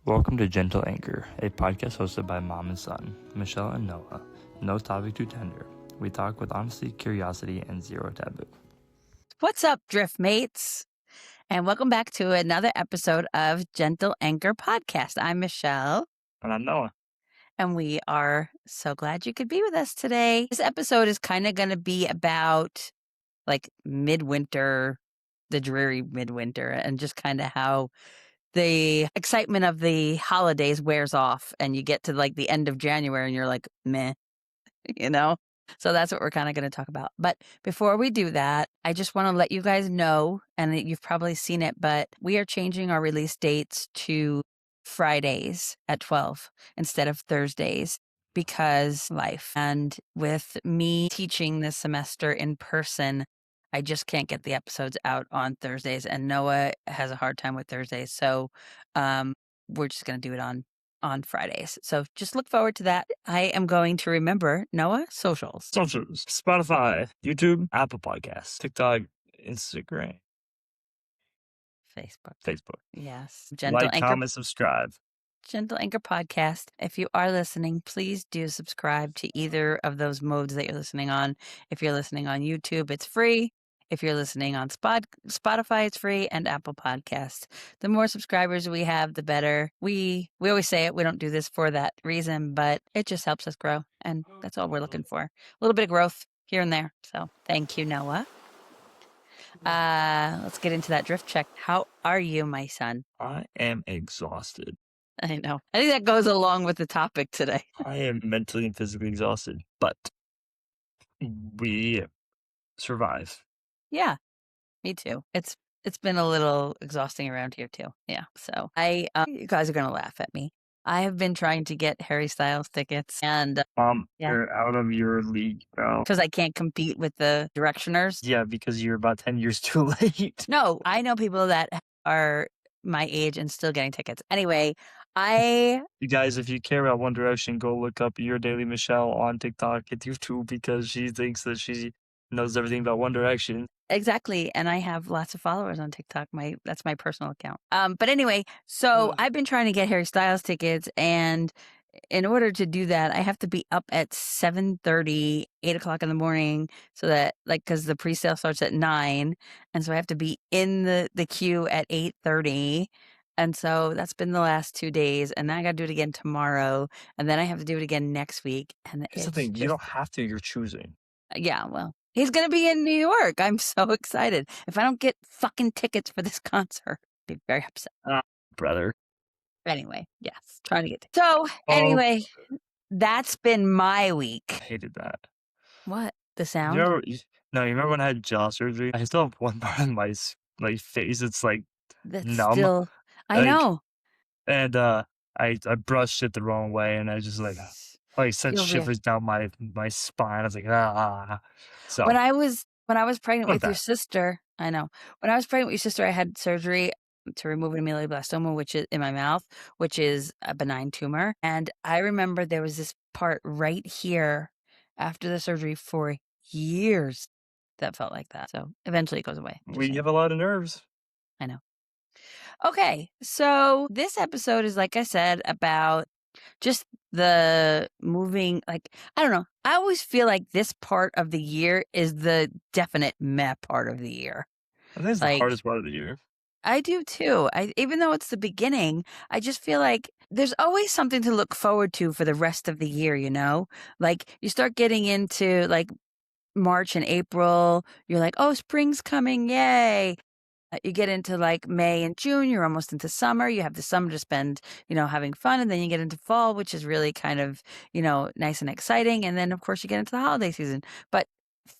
Welcome to Gentle Anchor, a podcast hosted by mom and son, Michele and Noah. No topic too tender. We talk with honesty, curiosity, and zero taboo. What's up, Drift Mates? And welcome back to another episode of Gentle Anchor Podcast. I'm Michele. And I'm Noah. And we are so glad you could be with us today. This episode is kind of going to be about like midwinter, the dreary midwinter, and just kind of how the excitement of the holidays wears off and you get to like the end of January and you're like, meh, you know? So that's what we're kind of going to talk about. But before we do that, I just want to let you guys know, and you've probably seen it, but we are changing our release dates to Fridays at 12 instead of Thursdays because life. And with me teaching this semester in person, I just can't get the episodes out on Thursdays, and Noah has a hard time with Thursdays. So we're just going to do it on Fridays. So just look forward to that. I am going to remember, Noah, socials. Socials, Spotify, YouTube, Apple Podcasts, TikTok, Instagram, Facebook. Yes. Like, comment, subscribe. Gentle Anchor Podcast. If you are listening, please do subscribe to either of those modes that you're listening on. If you're listening on YouTube, it's free. If you're listening on Spotify, it's free, and Apple Podcasts. The more subscribers we have, the better. We always say it. We don't do this for that reason, but it just helps us grow, and that's all we're looking for. A little bit of growth here and there. So thank you, Noah. Let's get into that drift check. How are you, my son? I am exhausted. I know. I think that goes along with the topic today. I am mentally and physically exhausted, but we survive. Yeah, me too. It's been a little exhausting around here too. Yeah. So you guys are gonna laugh at me. I have been trying to get Harry Styles tickets, and you're out of your league, bro. Because I can't compete with the Directioners. Yeah, because you're about 10 years too late. No, I know people that are my age and still getting tickets. Anyway, you guys, if you care about One Direction, go look up Your Daily Michele on TikTok and YouTube because she thinks that she knows everything about One Direction. Exactly. And I have lots of followers on TikTok. That's my personal account. But anyway, so I've been trying to get Harry Styles tickets, and in order to do that, I have to be up at 7:30, 8 o'clock in the morning, so that because the pre-sale starts at 9. And so I have to be in the queue at 8:30. And so that's been the last 2 days. And then I got to do it again tomorrow. And then I have to do it again next week. And it's the thing. You don't have to. You're choosing. Yeah, well, he's going to be in New York. I'm so excited. If I don't get fucking tickets for this concert, I'd be very upset. Brother. Anyway, yes, trying to get So, anyway, that's been my week. I hated that. What? The sound? You remember when I had jaw surgery? I still have one part of my face. It's like That's numb. Still, I know. And I brushed it the wrong way, and I just sent shivers down my spine. I was like, ah. So when I was pregnant with your sister, I know. When I was pregnant with your sister, I had surgery to remove an ameloblastoma, which is in my mouth, which is a benign tumor. And I remember there was this part right here after the surgery for years that felt like that. So eventually it goes away. We have a lot of nerves. I know. Okay, so this episode is, like I said, about just the moving, I don't know. I always feel like this part of the year is the definite meh part of the year. I think it's the hardest part of the year. I do too. Even though it's the beginning, I just feel like there's always something to look forward to for the rest of the year, you know? Like you start getting into March and April, you're like, oh, spring's coming, yay. You get into May and June, you're almost into summer. You have the summer to spend, having fun. And then you get into fall, which is really kind of, nice and exciting. And then, of course, you get into the holiday season. But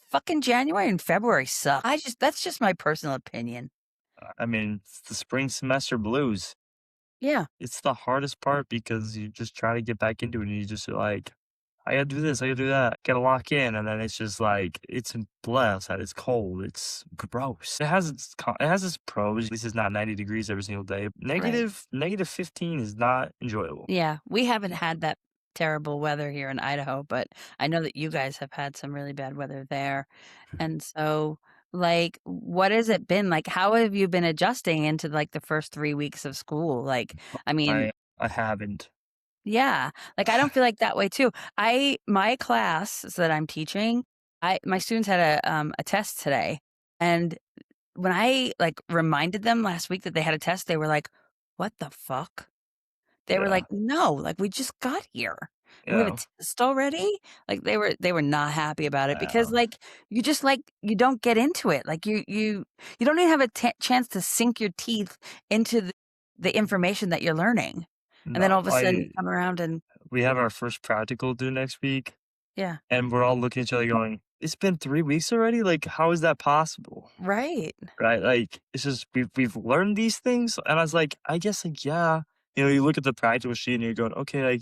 fucking January and February suck. That's just my personal opinion. I mean, it's the spring semester blues. Yeah. It's the hardest part because you just try to get back into it and you just I gotta do this, I gotta do that, gotta lock in, and then it's just it's blah outside, it's cold, it's gross. It has its pros. At least it's not 90 degrees every single day. Negative 15 is not enjoyable. Yeah, we haven't had that terrible weather here in Idaho, but I know that you guys have had some really bad weather there. And so what has it been? How have you been adjusting into the first 3 weeks of school? I mean, I haven't. Yeah, like, I don't feel like that way too. My class that I'm teaching, my students had a test today, and when I, like, reminded them last week that they had a test, they were like, "What the fuck?" They were Yeah, like, "No, like, we just got here, and we have a yeah, test already?" Like, they were not happy about it because, um, like, you don't get into it, like, you don't even have a chance to sink your teeth into the information that you're learning, and then all no, of a sudden you come around and we have our first practical due next week, yeah, and we're all looking at each other going, "It's been 3 weeks already? Like, how is that possible?" right. Right? Like, it's just we've learned these things, and I was like, I guess, like, yeah. You look at the practical sheet and you're going, "Okay,"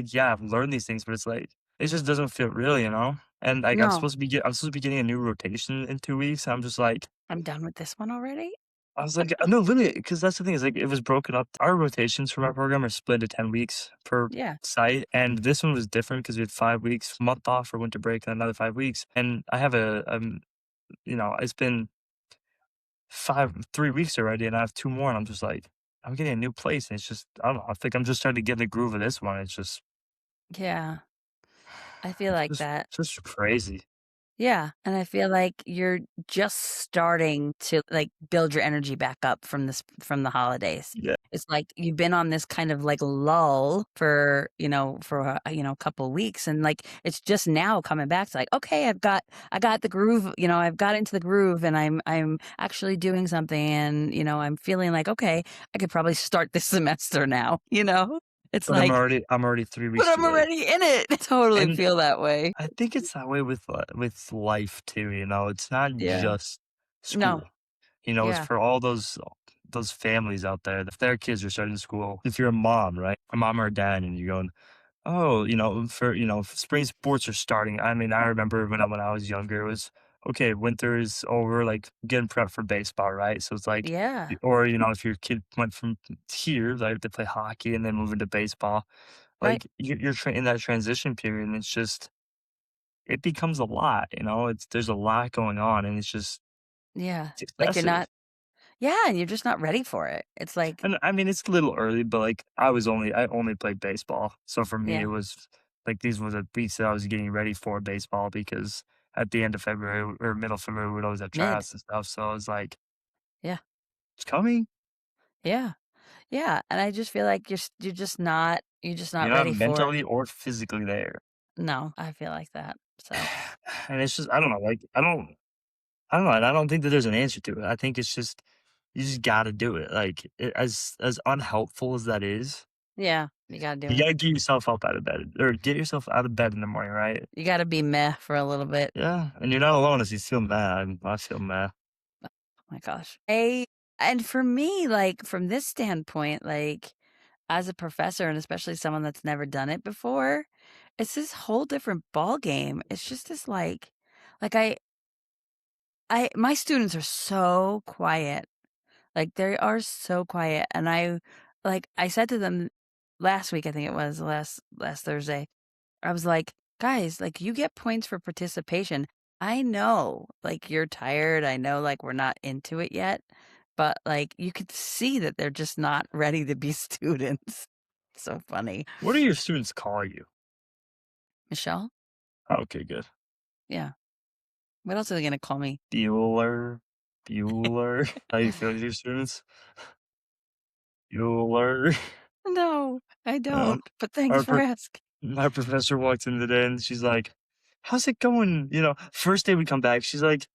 yeah, I've learned these things, but it's like, it just doesn't fit real, you know? And, like, No, I'm supposed to be getting a new rotation in 2 weeks, I'm just like I'm done with this one already? I was like no, literally, because that's the thing is, like, it was broken up. Our rotations from our program are split into 10 weeks per Yeah, site, and this one was different because we had 5 weeks, month off for winter break, and another 5 weeks, and I have it's been 3 weeks already, and I have 2 more, and I'm just like, I'm getting a new place, and it's just I don't know, I think I'm just starting to get in the groove of this one, it's just yeah, I feel it's like just that. it's just crazy. Yeah, and I feel like you're just starting to, like, build your energy back up from the holidays. Yeah. It's like you've been on this kind of, like, lull for, a couple weeks, and, like, it's just now coming back to, like, "Okay, I got the groove, I've got into the groove, and I'm actually doing something, and, I'm feeling like, okay, I could probably start this semester now," you know? It's But I'm like, already 3 "But weeks too I'm late. already in it." I totally And feel that way. I think it's that way with life too, it's not Yeah. just No. school. It's Yeah. for all those families out there, if their kids are starting school. If you're a mom, right? A mom or a dad, and you're going, "Oh, spring sports are starting." I mean, I remember when I was younger, it was, "Okay, winter is over, like, getting prepped for baseball," right? So it's like Yeah. or, if your kid went from here, like, they play hockey and then move into baseball, Right. like, you're in that transition period, and it's just it becomes a lot, there's a lot going on, and Yeah. it's Like, you're excessive. not yeah, and you're just not ready for it. It's like And I mean, it's a little early, but like I only played baseball. So for me, it yeah, was like these were the weeks that I was getting ready for baseball because at the end of February or middle of February, we'd always have mid. tryouts and stuff. So I was like, Yeah. it's coming. Yeah. Yeah, and I just feel like you're just not You're not ready for it. mentally or physically there. No, I feel like that. So, And it's just, I don't know. Like, I don't know. And I don't think that there's an answer to it. I think it's just, you just got to do it. Like, as unhelpful as that is, yeah, you gotta do you it. got to get yourself up out of bed or get yourself out of bed in the morning, right? You gotta be meh for a little bit. Yeah, and you're not alone if you feel mad. I feel mad. Oh my gosh. And for me, like, from this standpoint, like, as a professor and especially someone that's never done it before, it's this whole different ball game. It's just this, like, I my students are so quiet. Like, they are so quiet, and I said to them last week, I think it was last Thursday, I was like, "Guys, like, you get points for participation. I know, like, you're tired. I know, like, we're not into it yet, but, like, you could see that they're just not ready to be students." So funny. What do your students call you? Michelle? Okay, good. Yeah. What else are they gonna call me? Bueller, Bueller. How you feel with your students? Bueller. No, I Uh, don't, but thanks our for pro asking. my professor walked in today and she's like, "How's it going?" First day we come back, she's like,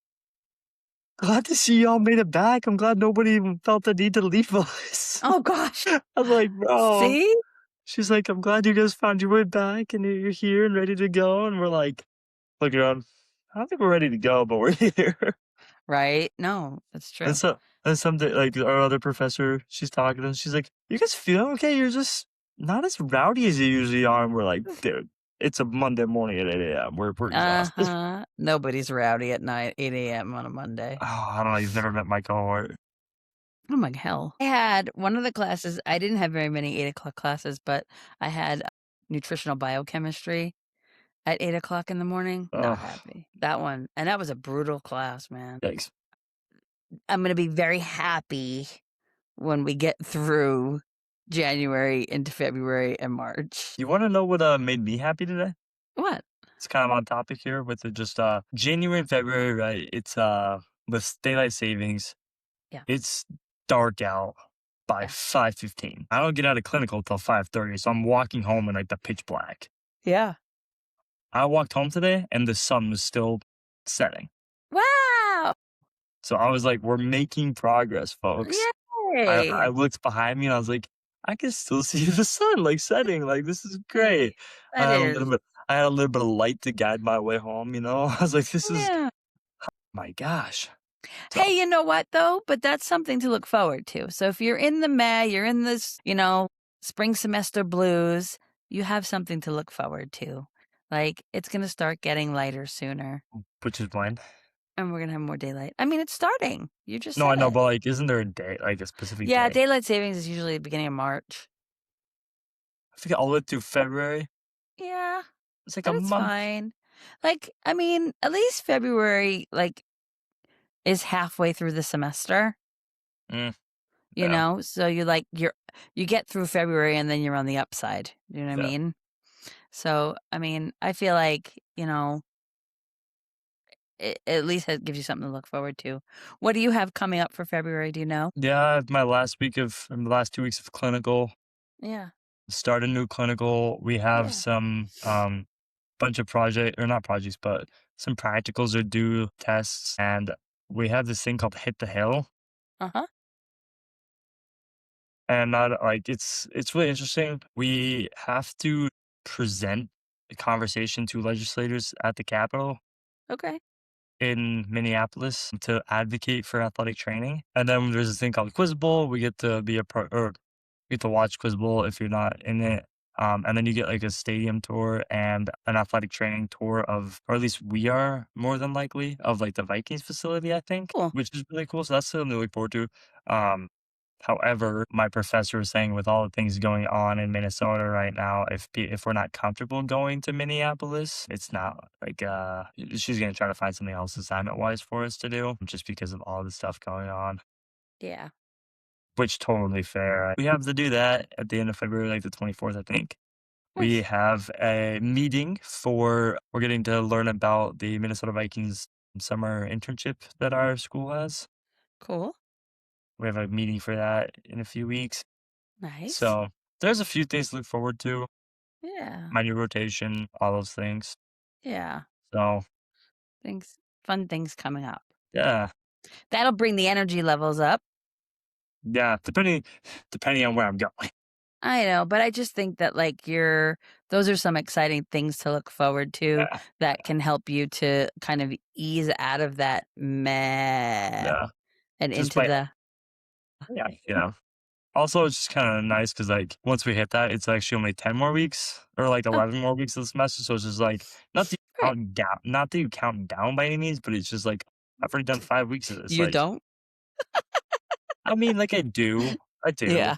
"Glad to see y'all made it back. I'm glad nobody even felt the need to leave us." Oh gosh. I was like, "Bro." See? She's like, "I'm glad you guys found your way back and you're here and ready to go." And we're like, looking around, "I don't think we're ready to go, but we're here." Right? No, that's And true. so and someday, like, our other professor, she's talking to us, she's like, "You guys feeling okay? You're just not as rowdy as you usually are." And we're like, "Dude, it's a Monday morning at 8 AM. We're exhausted." Uh-huh. Nobody's rowdy at 8 AM on a Monday. Oh, I don't know, you've never met my cohort. Oh my hell. I had one of the classes I didn't have very many 8 o'clock classes, but I had nutritional biochemistry at 8 o'clock in the morning. Not Oh, happy. That one and that was a brutal class, man. yikes. I'm gonna be very happy when we get through January into February and March. You wanna know what, made me happy today? What? It's kind of on topic here with the just, January and February, right? It's, with daylight savings, Yeah. it's dark out by Yeah. 5:15. I don't get out of clinical till 5:30, so I'm walking home in, like, the pitch black. Yeah. I walked home today, and the sun was still setting. Wow! So I was like, "We're making progress, folks." I Yay! looked behind me, and I was like, "I can still see the sun, like, setting, like, this is Hey, great." I that had a is. little bit I had a little bit of light to guide my way home, you know? I was like, "This is Yeah. my gosh." So, Hey, you know what though? But that's something to look forward to. So if you're in the May, you're in this, spring semester blues, you have something to look forward to. Like it's going to start getting lighter sooner which is when? and we're going to have more daylight. I mean, it's starting. You just No, I said know, it. but, like, isn't there a day, like, a specific Yeah, day? daylight savings is usually the beginning of March. I think all the way through February. Yeah, It's like a but it's month. fine. Like, I mean, at least February is halfway through the semester. Mm, yeah, So you get through February and then you're on the upside. You know what I yeah. mean? So, I mean, I feel like, it at least it gives you something to look forward to. What do you have coming up for February? Do you know? Yeah, my the last 2 weeks of clinical, Yeah. start a new clinical. We have Yeah. some, bunch of project or not projects, but some practicals are due, tests, and we have this thing called Hit the Hill, Uh-huh. and not like it's really interesting. We have to present a conversation to legislators at the Capitol Okay. in Minneapolis to advocate for athletic training. And then there's this thing called Quiz Bowl. We get to be a pro or you get to watch Quiz Bowl if you're not in it. And then you get like a stadium tour and an athletic training tour of, or at least we are more than likely of like the Vikings facility, I think, Cool. which is really cool. So that's something to look forward to. Um, However, my professor was saying with all the things going on in Minnesota right now, if we're not comfortable going to Minneapolis, it's not like she's gonna try to find something else assignment wise for us to do just because of all the stuff going on. Yeah. Which totally fair. We have to do that at the end of February, like the 24th, I think. We Nice. have a meeting we're getting to learn about the Minnesota Vikings summer internship that our school has. Cool. We have a meeting for that in a few weeks. Nice. So there's a few things to look forward to. Yeah. My new rotation, all those things. Yeah. So Fun things coming up. yeah, That'll bring the energy levels up. yeah. Depending on where I'm going. I know, but I just think that those are some exciting things to look forward to Yeah, that can help you to kind of ease out of that meh yeah. and Just into by the yeah, yeah. Also, it's just kind of nice because like once we hit that, it's actually only 10 more weeks or like oh, 11 more weeks of the semester. So it's just like great. not that you count down by any means, but it's just like I've already done 5 weeks of this. You Like, don't? I mean, like I do. Yeah.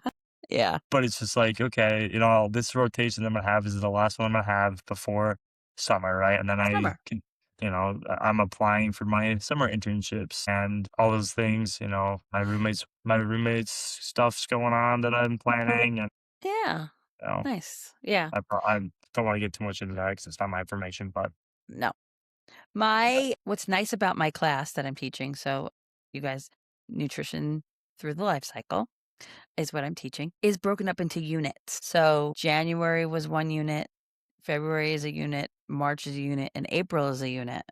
Yeah. But it's just like, okay, you know, this rotation I'm gonna have is the last one I'm gonna have before summer, right? And then I Summer. can, I'm applying for my summer internships and all those things. You know, my roommates stuff's going on that I'm planning, and Yeah. you know, Nice. Yeah. I don't want to get too much into that because it's not my information. But No. What's nice about my class that I'm teaching, so you guys, nutrition through the life cycle is what I'm teaching, is broken up into units. So January was one unit, February is a unit, March is a unit, and April is a unit,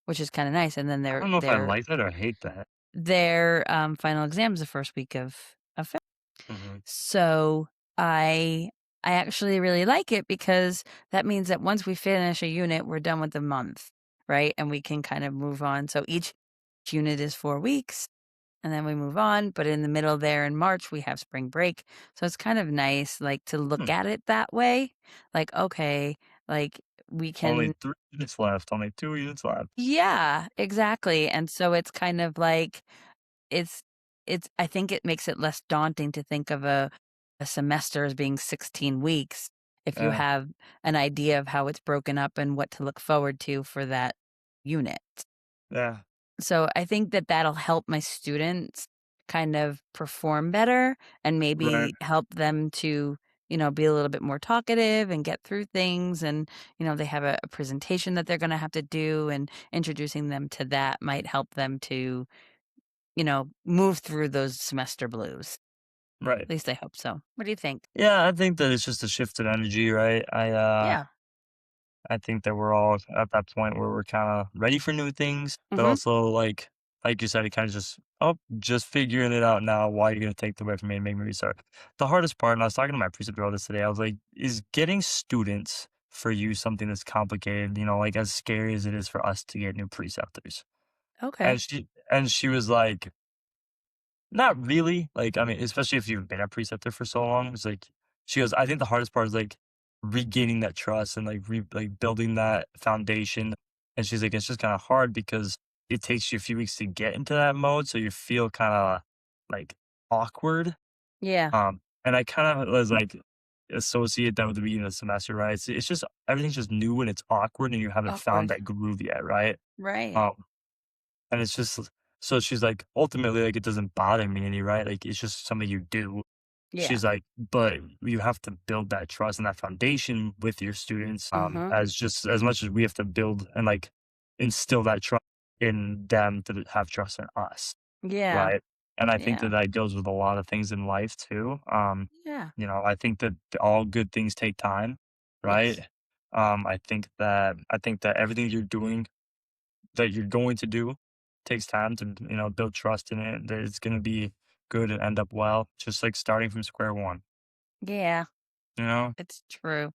which is kind of nice. And then I don't know if I like that or hate that. their final exams the first week of February. Hmm. So I actually really like it because that means that once we finish a unit, we're done with the month, right? And we can kind of move on. So each unit is 4 weeks and then we move on. But in the middle there in March, we have spring break. So it's kind of nice, like to look Hmm. at it that way. Like, okay, like we Only can, 3 units left. Only 2 units left. yeah, exactly. And so it's kind of like, it's I think it makes it less daunting to think of a semester as being 16 weeks if you Yeah, have an idea of how it's broken up and what to look forward to for that unit. yeah. So I think that that'll help my students kind of perform better and Right. maybe help them to, be a little bit more talkative and get through things. And, they have a presentation that they're going to have to do, and introducing them to that might help them to, move through those semester blues. Right. At least I hope so. What do you think? Yeah, I think that it's just a shift in energy, right? Yeah. I think that we're all at that point where we're kind of ready for new things, but Hmm. also like you said, it kind of just figuring it out now. Why you're gonna take the away from me and make me restart. The hardest part, and I was talking to my preceptor about this today. I was like, is getting students for you something that's complicated? Like as scary as it is for us to get new preceptors. Okay. And she was like, not really. Like, I mean, especially if you've been a preceptor for so long, it's like she goes, I think the hardest part is like regaining that trust and like building that foundation. And she's like, it's just kind of hard because it takes you a few weeks to get into that mode, so you feel kind of like awkward. Yeah. And I kind of was like associate that with the beginning of the semester, right? It's just everything's just new and it's awkward, and you haven't found Awkward. that groove yet, right? Right. Um, and it's just so she's like, ultimately, like, it doesn't bother me any, right? Like, it's just something you do. Yeah. She's like, but you have to build that trust and that foundation with your students, Hmm. as just as much as we have to build and like instill that trust in them to have trust in us, Yeah. right? And I think that Yeah. that goes with a lot of things in life too. Yeah. I think that all good things take time, Yes. right? I think that everything you're doing that you're going to do takes time to build trust in it that it's going to be good and end up well, just like starting from square one. Yeah. you know It's true.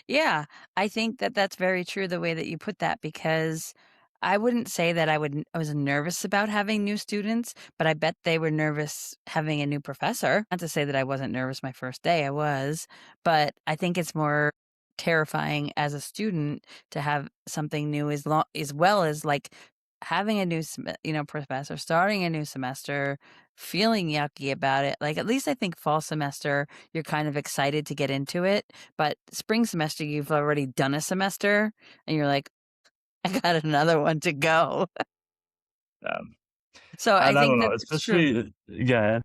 Yeah, I think that that's very true the way that you put that, because I wouldn't say that I was nervous about having new students, but I bet they were nervous having a new professor. Not to say that I wasn't nervous my first day, I was, but I think it's more terrifying as a student to have something new, as well as like having a new professor, starting a new semester, feeling yucky about it. Like, at least I think fall semester you're kind of excited to get into it, but spring semester, you've already done a semester and you're like, I got another one to go. um, So I and I think don't know, that it's true. especially yeah.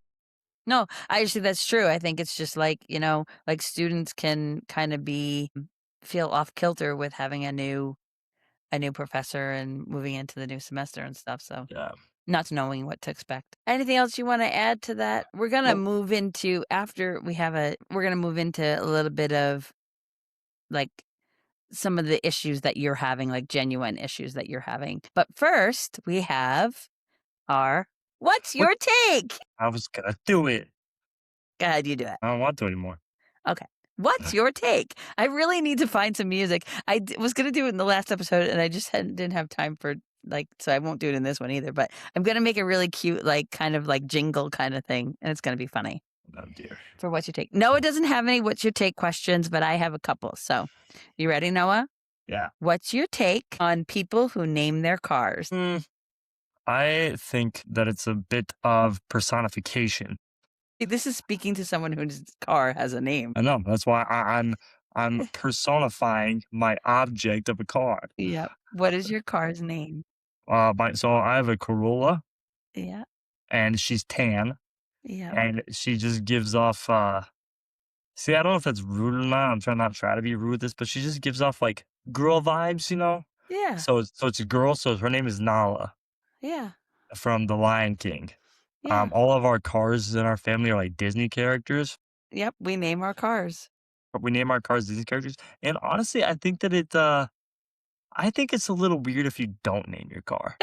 No, I actually, that's true. I think it's just like, like students can kind of feel off kilter with having a new professor and moving into the new semester and stuff. So Yeah. not knowing what to expect. Anything else you want to add to that? We're going to Nope. move into, we're going to move into a little bit of like some of the issues that you're having, like genuine issues that you're having. But first, we have our What's What? Your Take? I was gonna do it. Go ahead, you do it. I don't want to anymore. Okay. What's your take? I really need to find some music. Was going to do it in the last episode and I just didn't have time for, like, so I won't do it in this one either, but I'm going to make a really cute, like, kind of like jingle kind of thing. And it's going to be funny Oh dear. for What's Your Take. Noah doesn't have any What's Your Take questions, but I have a couple. So you ready, Noah? Yeah. What's your take on people who name their cars? Mm, I think that it's a bit of personification. This is speaking to someone whose car has a name. I know, that's why I'm personifying my object of a car. Yep. What is your car's name? So I have a Corolla, Yeah. and she's tan, Yep. and she just gives off, see, I don't know if that's rude or not. I'm trying not to try to be rude with this, but she just gives off like girl vibes. Yeah. So it's a girl. So her name is Nala Yeah. from The Lion King. Yeah. All of our cars in our family are like Disney characters, Yep. We name our cars. but we name our cars Disney characters. And honestly, I think it's a little weird if you don't name your car.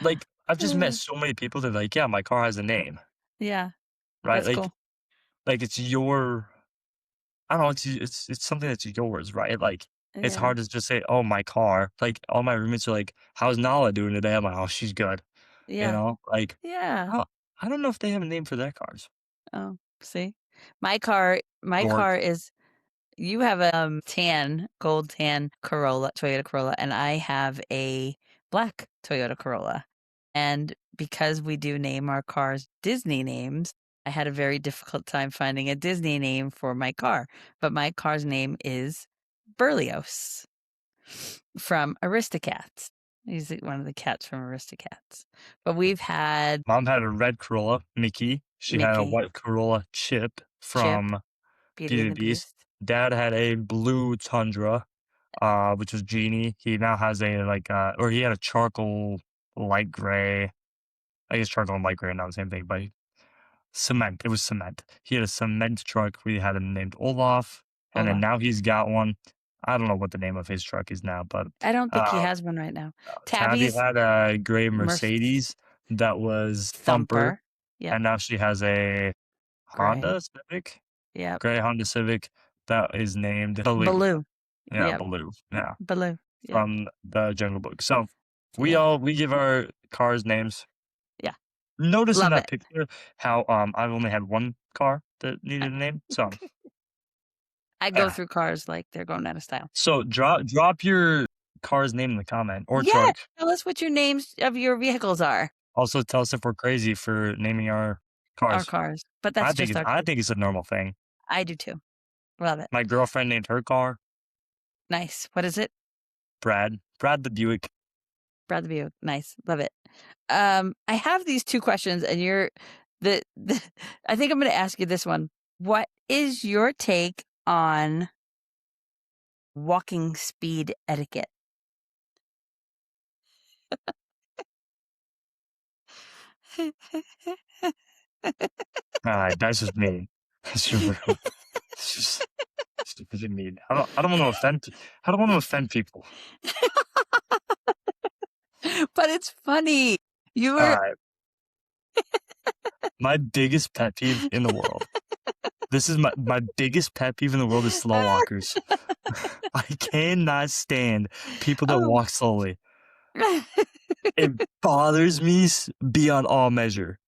Like, I've just met so many people that are like, yeah, my car has a name, Yeah. right? That's Like, cool. like it's your I don't know, it's something that's yours, right? Like, it's Yeah. hard to just say, "Oh, my car." Like, all my roommates are like, "How's Nala doing today?" I'm like, "Oh, she's good." Yeah. Like, Yeah. I don't I don't know if they have a name for their cars. Oh, see? My car Dork. is you have a gold tan Toyota Corolla, and I have a black Toyota Corolla. And because we do name our cars Disney names, I had a very difficult time finding a Disney name for my car. But my car's name is Berlioz from Aristocats. He's one of the cats from Aristocats. But we've had Mom had a red Corolla, Mickey. She had a Mickey, white Corolla, Chip, Chip, from Beauty Beauty and and the the Beast. Beast. Dad had a blue Tundra, which was Genie. He now has a, like, or he had a charcoal light gray. I guess charcoal and light gray are not the same thing, but cement. It was cement. He had a cement truck. We had him named Olaf, and then Olaf. now he's got one. I don't know what the name of his truck is now, but I don't think he uh, has one right now. Tabby Tabby's had a gray Merc Mercedes that was Thumper, Thumper. Yep. and now she has a Gray. Honda Civic, Yep. gray Honda Civic that is named Baloo. Baloo. Yeah, Yep. Baloo. Yeah, Baloo. Yep. from the Jungle Book. So Yeah. we give our cars names. Yeah. Notice in Love that it. picture how I've only had one car that needed a name. So I go yeah. through cars like they're going out of style. So drop your car's name in the comment or Yeah. truck. Tell us what your names of your vehicles are. Also tell us if we're crazy for naming our Our cars. cars. But that's just our I think it's a normal thing. I do too. Love it. My girlfriend named her car Nice. What is it? Brad. Brad the Buick. Brad the Buick. Nice. Love it. I have these two questions, and you're the I think I'm going to ask you this one. What is your take on walking speed etiquette? That's just mean. That's just rude. It's just it's really mean. I don't want to offend. I don't want to offend people. But it's funny. You All were right. My biggest pet peeve in the world. This is my biggest pet peeve in the world is slow walkers. I cannot stand people that Oh. walk slowly. It bothers me beyond all measure.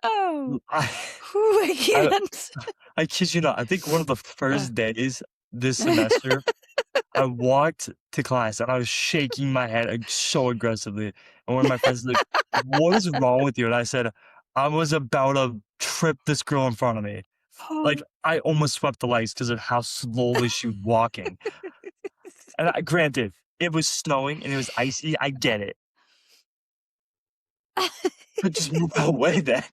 Oh. I I can't. I kid you not. I think one of the first days this semester, I walked to class and I was shaking my head so aggressively. And one of my friends was like, "What is wrong with you?" And I said, "I was about to trip this girl in front of me." Like, I almost swept the legs because of how slowly she was walking. And granted, it was snowing and it was icy. I get it. But just move away then.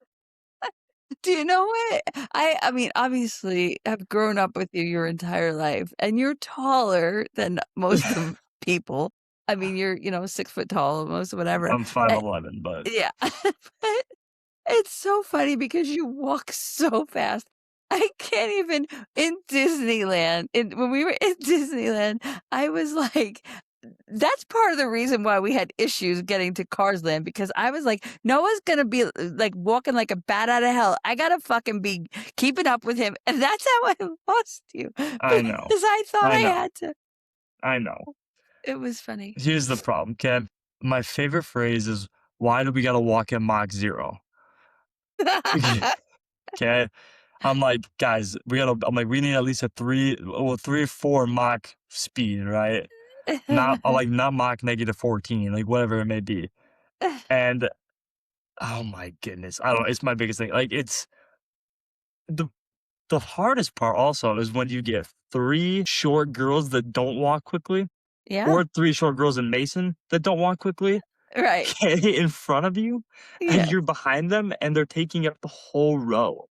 Do you know what? I mean, obviously, I've grown up with you your entire life, and you're taller than most of people. I mean, you're 6 foot tall, almost whatever. I'm 5'11", but Yeah, but it's so funny because you walk so fast. I can't even in Disneyland. When we were in Disneyland, I was like, that's part of the reason why we had issues getting to Cars Land because I was like, Noah's gonna be like walking like a bat out of hell. I gotta fucking be keeping up with him, and that's how I lost you. I know. Because I thought I know. had to. I know. It was funny. Here's the problem, okay? My favorite phrase is, "Why do we gotta walk at Mach 0?" Okay? I'm like, "Guys, we need at least a 3 or 4 Mach speed, right? Not Mach -14, like, whatever it may be." And, oh my goodness, I don't it's my biggest thing. Like, it's the the hardest part also is when you get 3 short girls that don't walk quickly, Yeah, or 3 short girls in Mason that don't walk quickly, right. okay, in front of you, and Yeah. you're behind them, and they're taking up the whole row.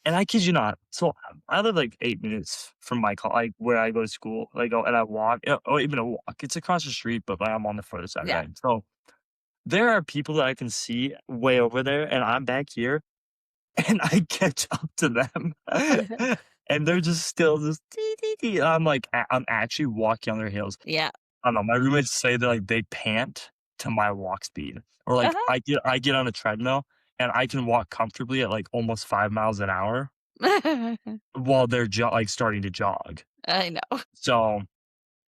And I kid you not, so I live, like, 8 minutes from like, where I go to school, like, and I walk or even a walk. It's across the street, but, like, I'm on the further side, Yeah. right? So, there are people that I can see way over there, and I'm back here, and I catch up to them, and they're just still just "Dee, dee, dee," and I'm like, I'm actually walking on their heels. Yeah. I don't know, my roommates say that, like, they pant to my walk speed, or, like, Uh-huh. I get on a treadmill, and I can walk comfortably at, like, almost 5 miles an hour while they're starting to jog. I know. So,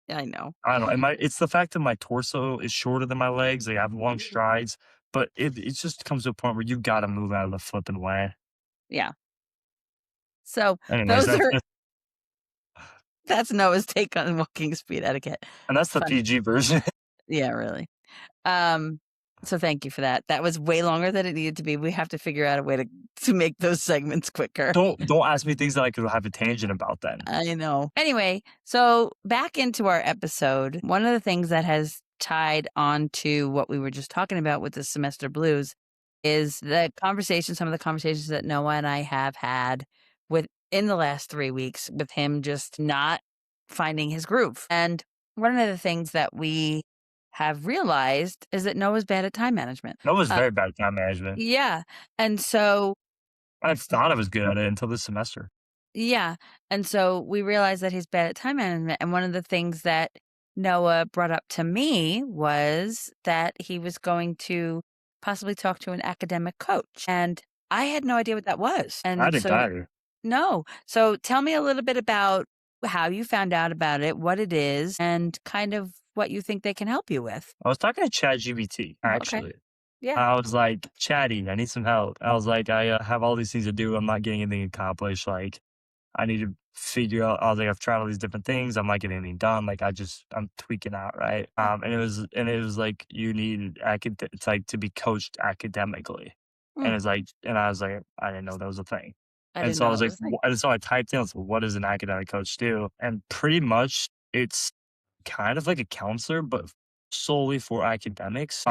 I know. I don't know, it's the fact that my torso is shorter than my legs, like, I have long strides, but it just comes to a point where you gotta move out of the flipping way. Yeah. So Anyways, those are that's Noah's take on walking speed etiquette. that's the Funny. PG version. Yeah, really. So thank you for that. That was way longer than it needed to be. We have to figure out a way to make those segments quicker. Don't ask me things that I could have a tangent about then. I know. Anyway, so back into our episode. One of the things that has tied on to what we were just talking about with the semester blues is the conversation some of the conversations that Noah and I have had within the last 3 weeks with him just not finding his groove. And one of the things that we have realized is that Noah's bad at time management. That was Uh, very bad at time management. yeah, and so I thought I was good at it until this semester. yeah, and so we realized that he's bad at time management, and one of the things that Noah brought up to me was that he was going to possibly talk to an academic coach, and I had no idea what that was, I and didn't so either. no. So tell me a little bit about how you found out about it, what it is, and kind of what you think they can help you with. I was talking to ChatGPT, Oh, okay. actually. Yeah. I was like, "Chatty, I need some help." I was like, "I, have all these things to do. I'm not getting anything accomplished. Like, I need to figure out." I was like, "I've tried all these different things. I'm not getting anything done. Like, I'm tweaking out, right?" Yeah. And it was like, "You need it's like to be coached academically." Mm, And I was like, I didn't know that was a thing. I And didn't so I know was that like, was a thing. and so I typed in, I was like, "What does an academic coach do?" And pretty much it's kind of like a counselor, but solely for academics.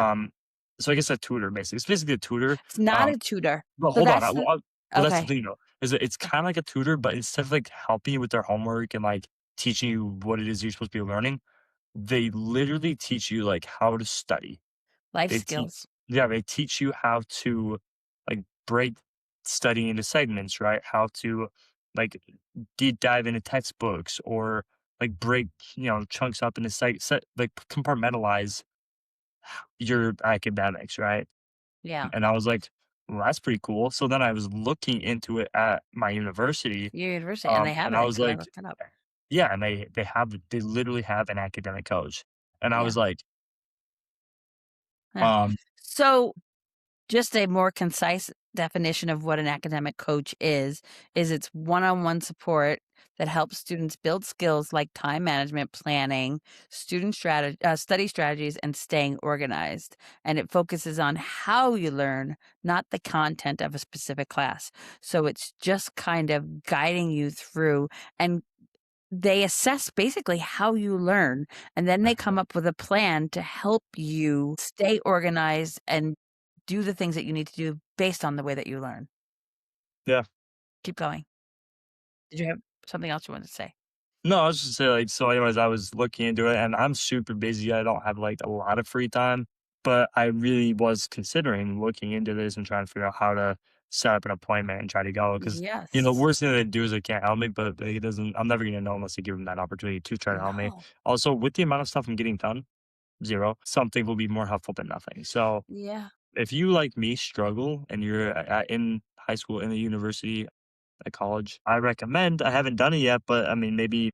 So I guess a tutor, basically. It's basically a tutor. It's not Um, a tutor. but So hold on, that's the but that's the okay. thing though, is that it's kind of like a tutor, but instead of like helping you with their homework and like teaching you what it is you're supposed to be learning, they literally teach you like how to study. Life They teach, skills. yeah, they teach you how to like break studying into segments, right? How to like deep dive into textbooks or like break, chunks up into like compartmentalize your academics, right? Yeah. And I was like, well, that's pretty cool. So then I was looking into it at my university, Your university, and they have and it I was because I like, looked it up. yeah, and they literally have an academic coach, and I Yeah, was like, yeah. um, So, just a more concise definition of what an academic coach is it's one-on-one support that helps students build skills like time management, planning, study strategies, and staying organized. And it focuses on how you learn, not the content of a specific class. So it's just kind of guiding you through and they assess basically how you learn, and then they come up with a plan to help you stay organized and do the things that you need to do based on the way that you learn. yeah. Keep going. Did you have something else you wanted to say? No, I was just say like so. Anyways, I was looking into it, and I'm super busy. I don't have like a lot of free time, but I really was considering looking into this and trying to figure out how to set up an appointment and try to go. Because the Yes. worst thing they do is they can't help me, but it doesn't. I'm never gonna know unless they give them that opportunity to try to help me. No. Also, with the amount of stuff I'm getting done, zero. Something will be more helpful than nothing. So Yeah. if you like me struggle and you're in high school, in the university, at college, I recommend. I haven't done it yet, but I mean, maybe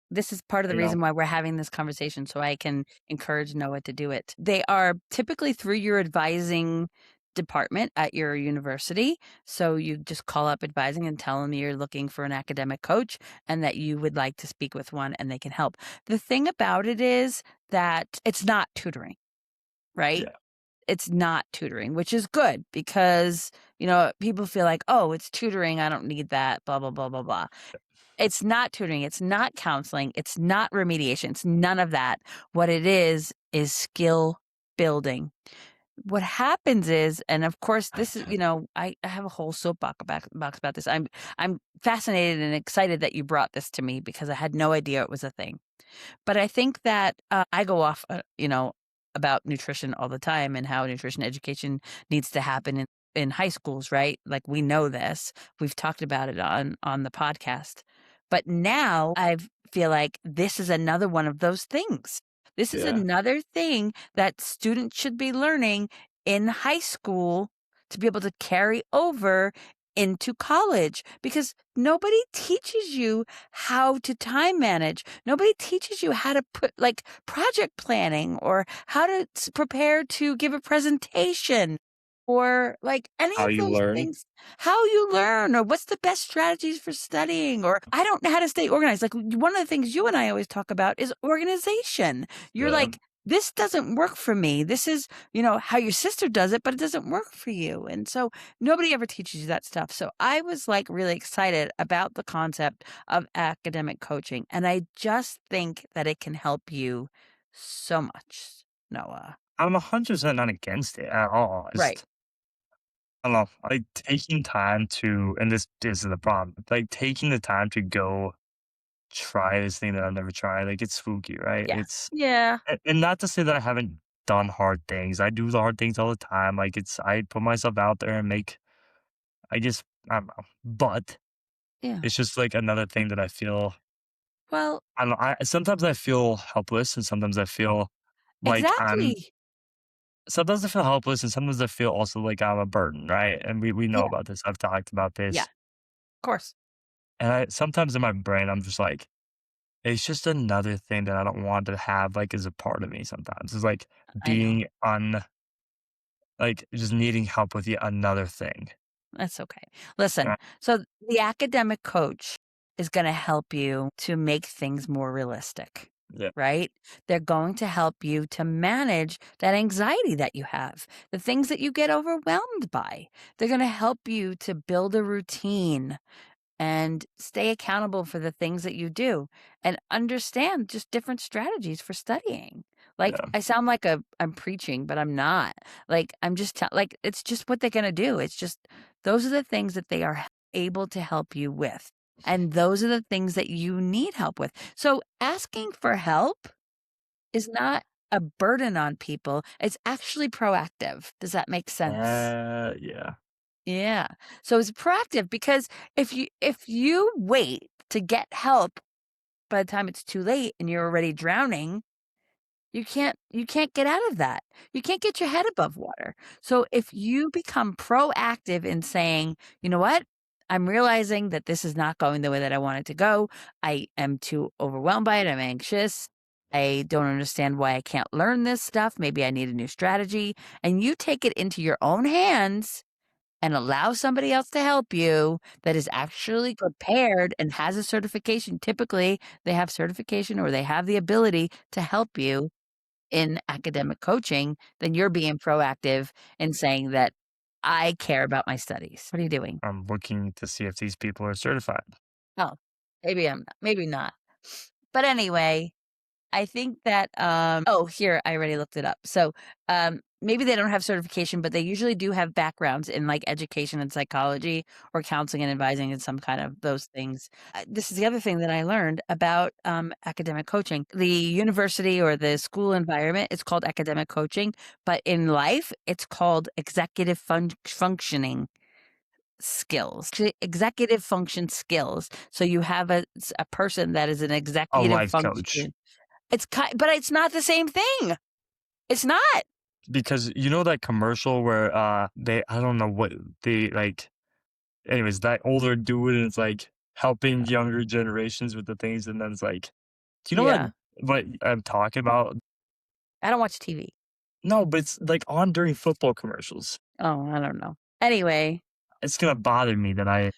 This is part of the you know, reason why we're having this conversation so I can encourage Noah to do it. They are typically through your advising department at your university. So you just call up advising and tell them you're looking for an academic coach and that you would like to speak with one and they can help. The thing about it is that it's not tutoring, right? yeah. It's not tutoring, which is good because, people feel like, oh, it's tutoring. I don't need that, blah, blah, blah, blah, blah. It's not tutoring, it's not counseling, it's not remediation, it's none of that. What it is skill building. What happens is and of course, this is I have a whole soapbox box about this. I'm fascinated and excited that you brought this to me because I had no idea it was a thing. But I think that, I go off, about nutrition all the time and how nutrition education needs to happen in high schools, right? Like, we know this. We've talked about it on the podcast. But now I feel like this is another one of those things. This is Yeah. another thing that students should be learning in high school to be able to carry over into college because nobody teaches you how to time manage. Nobody teaches you how to put like project planning or how to prepare to give a presentation or like any How of you those learn. things, how you learn or what's the best strategies for studying or I don't know how to stay organized. Like one of the things you and I always talk about is organization. You're Yeah. like, this doesn't work for me. This is, how your sister does it, but it doesn't work for you. And so nobody ever teaches you that stuff. So I was like really excited about the concept of academic coaching. And I just think that it can help you so much. Noah? I'm 100% not against it at all. Right. I don't know, like, taking time to and this is the problem, like, taking the time to go try this thing that I've never tried, like, it's spooky, right? Yeah. Yeah. And not to say that I haven't done hard things, I do the hard things all the time, like, I put myself out there and make I just I don't know, but Yeah. it's just, like, another thing that I feel Well, I don't know, I sometimes I feel helpless, and sometimes I feel like exactly. sometimes I feel also like I'm a burden, right? And we know Yeah. about this, I've talked about Yeah. this, Of course. and I sometimes in my brain, I'm just like, it's just another thing that I don't want to have, like, as a part of me sometimes. It's like I know. being on like, just needing help with yet another thing. That's okay. Listen, Right. so the academic coach is going to help you to make things more realistic, Yeah. right? They're going to help you to manage that anxiety that you have, the things that you get overwhelmed by. They're going to help you to build a routine and stay accountable for the things that you do and understand just different strategies for studying. Like Yeah. I sound like I'm preaching, but I'm not. Like I'm just like it's just what they're going to do. It's just those are the things that they are able to help you with. And those are the things that you need help with. So asking for help is not a burden on people. It's actually proactive. Does that make sense? Yeah. Yeah. So it's proactive because if you wait to get help by the time it's too late and you're already drowning, you can't get out of that. You can't get your head above water. So if you become proactive in saying, "You know what? I'm realizing that this is not going the way that I want it to go. I am too overwhelmed by it. I'm anxious. I don't understand why I can't learn this stuff. Maybe I need a new strategy." And you take it into your own hands and allow somebody else to help you that is actually prepared and has a certification. Typically, they have certification or they have the ability to help you in academic coaching, then you're being proactive in saying that I care about my studies. What are you doing? I'm looking to see if these people are certified. Oh, maybe I'm not, maybe not. But anyway, I think that, oh, here, I already looked it up. So, maybe they don't have certification, but they usually do have backgrounds in like education and psychology or counseling and advising and some kind of those things. This is the other thing that I learned about academic coaching. The university or the school environment, it's called academic coaching, but in life, it's called executive functioning skills, executive function skills. So you have a person that is an A executive life coach. function. But it's not the same thing. It's not. Because you know that commercial where, they I don't know what they, like anyways, that older dude and it's, like, helping younger generations with the things, and then it's like do you know Yeah. what I'm talking about? I don't watch TV. No, but it's, like, on during football commercials. Oh, I don't know. Anyway. It's gonna bother me that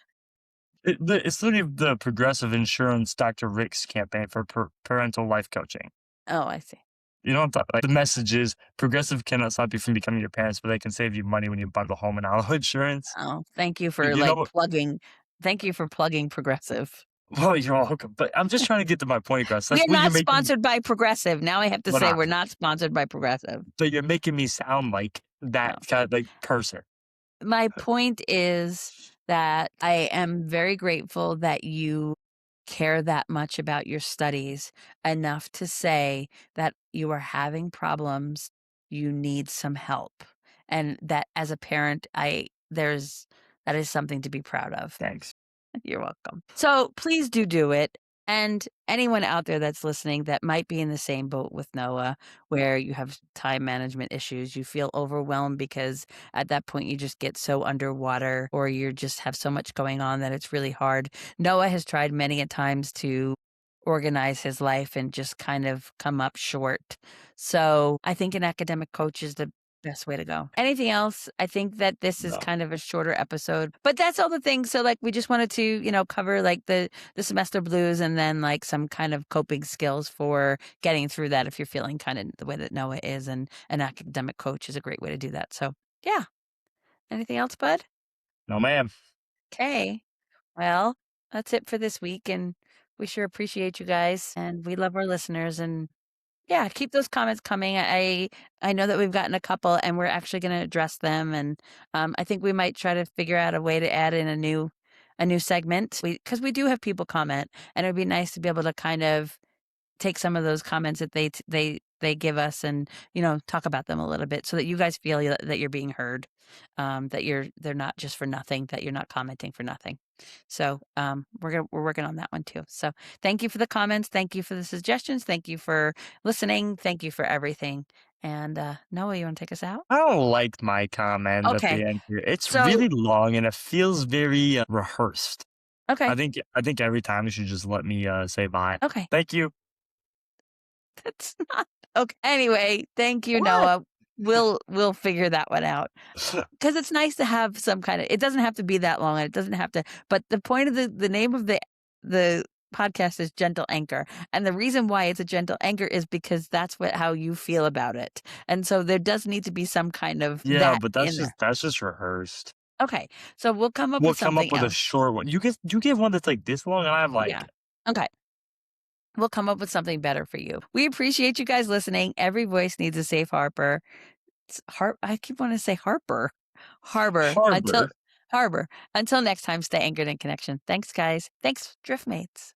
it's literally the Progressive Insurance Dr. Rick's campaign for parental life coaching. Oh, I see. You know what I'm talking like, the message is, Progressive cannot stop you from becoming your parents, but they can save you money when you bundle home and auto insurance. Oh, thank you Like, for, you know like, what plugging Progressive. well, you're welcome, but I'm just trying to get to my point across. We That's are what you're not making sponsored by Progressive. Now I have to we're say not, we're not sponsored by Progressive. but you're making me sound like that No. kind of, like, person. My point is that I am very grateful that you care that much about your studies enough to say that you are having problems, you need some help. And that as a parent, that is something to be proud of. Thanks. You're welcome. So please do it. And anyone out there that's listening that might be in the same boat with Noah, where you have time management issues, you feel overwhelmed because at that point you just get so underwater or you just have so much going on that it's really hard. Noah has tried many a times to organize his life and just kind of come up short. So I think an academic coach is the best way to go. Anything else? I think that this is No. kind of a shorter episode, but that's all the things. So like we just wanted to, cover like the semester blues and then like some kind of coping skills for getting through that if you're feeling kind of the way that Noah is, and an academic coach is a great way to do that. So yeah. Anything else, bud? No, ma'am. Okay. Well, that's it for this week, and we sure appreciate you guys and we love our listeners, and Yeah, keep those comments coming. I know that we've gotten a couple, and we're actually gonna address them, and, I think we might try to figure out a way to add in a new segment. Because we do have people comment, and it'd be nice to be able to kind of take some of those comments that they give us and, talk about them a little bit so that you guys feel that you're being heard, that they're not just for nothing, that you're not commenting for nothing. So, we're working on that one too. So, thank you for the comments. Thank you for the suggestions. Thank you for listening. Thank you for everything. And, Noah, you wanna take us out? I don't like my comment at Okay. the end here. It's So really long and it feels very rehearsed. okay. I think every time you should just let me say bye. Okay. Thank you. That's not okay. Anyway, thank you, What? Noah. We'll figure that one out. 'Cause it's nice to have some kinda it doesn't have to be that long, and it doesn't have to but the point of the name of the podcast is Gentle Anchor, and the reason why it's a gentle anchor is because that's how you feel about it, and so there does need to be some kind of Yeah, that but in there. that's just rehearsed. Okay, so we'll come up We'll with come up something with a else. short one. You get one that's like this long, and I have Yeah. like Okay. We'll come up with something better for you. We appreciate you guys listening. Every voice needs a safe harbor. I keep wanting to say Harper. Harbor. Until harbor. Harbor. Until next time, stay anchored in connection. Thanks, guys. Thanks, Driftmates.